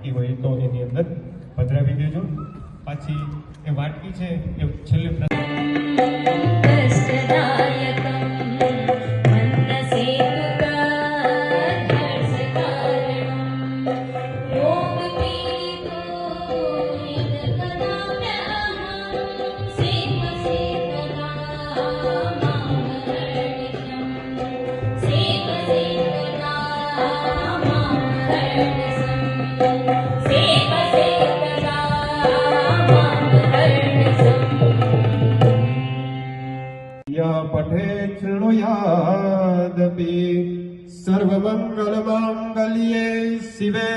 વાટકી હોય તો એની અંદર પધરાવી દેજો. પાછી એ વાટકી છે એ છેલ્લે पठे शृणुयादपि सर्वमङ्गलमाङ्गल्ये शिवे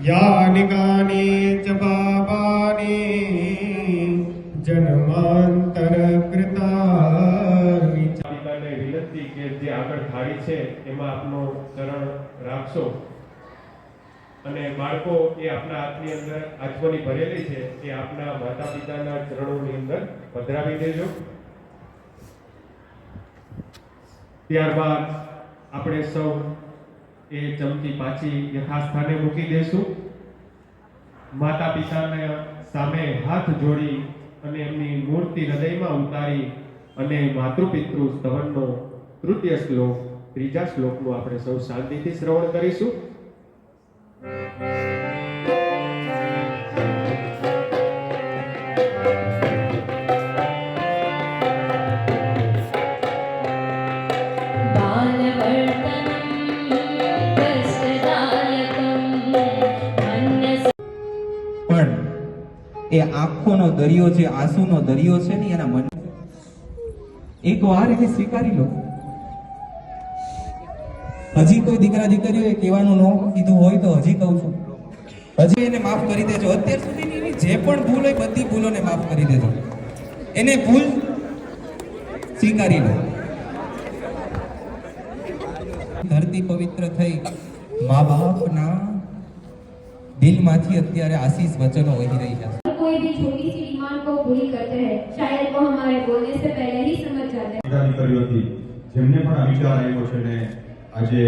यानि कानि च पापानि जन्मांतर कृतानि. પિતાને વિનંતી કે જે આગળ થાળી છે એમાં આપનો ચરણ રાખશો અને બાળકો એ આપના હાથની અંદર આચમની ભરેલી છે એ આપના માતા પિતાના ચરણોની અંદર પધરાવી દેજો. ત્યારબાદ આપણે સૌ એ ચમચી પાછી યથાસ્થાને મૂકી દેશું. માતા પિતાને સામે હાથ જોડી અને એમની મૂર્તિ હૃદયમાં ઉતારી અને માતૃપિતૃ સ્તવનનો તૃતીય શ્લોક ત્રીજા શ્લોકનું આપણે સૌ શાંતિથી શ્રવણ કરીશું. એ આંખોનો દરિયો છે, આંસુનો દરિયો છે ને એના મન એક વાર એને સ્વીકારી લો. હજી કોઈ દીકરા દીકરીઓ કહેવાનું ન કીધું હોય તો હજી કહું છું, હજી એને માફ કરી દેજો. અત્યાર સુધીની એની જે પણ ભૂલ હોય બધી ભૂલોને માફ કરી દેજો. એને ભૂલ સ્વીકારી લો. ધરતી પવિત્ર થઈ મા બાપના દિલમાંથી અત્યારે આશીષ વચનો વહી રહી છે. कोई भी छोटी सी डिमांड को पूरी करते हैं, शायद वो हमारे बोलने से पहले ही समझ जाते हैं. કર્યો હતી જેમને પણ આ વિચાર આવ્યો છે ને આજે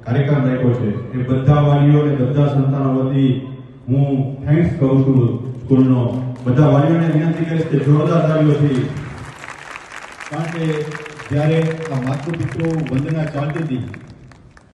કાર્યક્રમ રાખ્યો છે એ બધા વાલીઓને બધા સંતાનો વતી હું થેન્ક્સ કહું છું. સ્કૂલનો બધા વાલીઓને વિનંતી કરીશ કે જોરદાર તાળીઓથી, કારણ કે જ્યારે આ માતૃપિતૃ વંદના ચાલતી હતી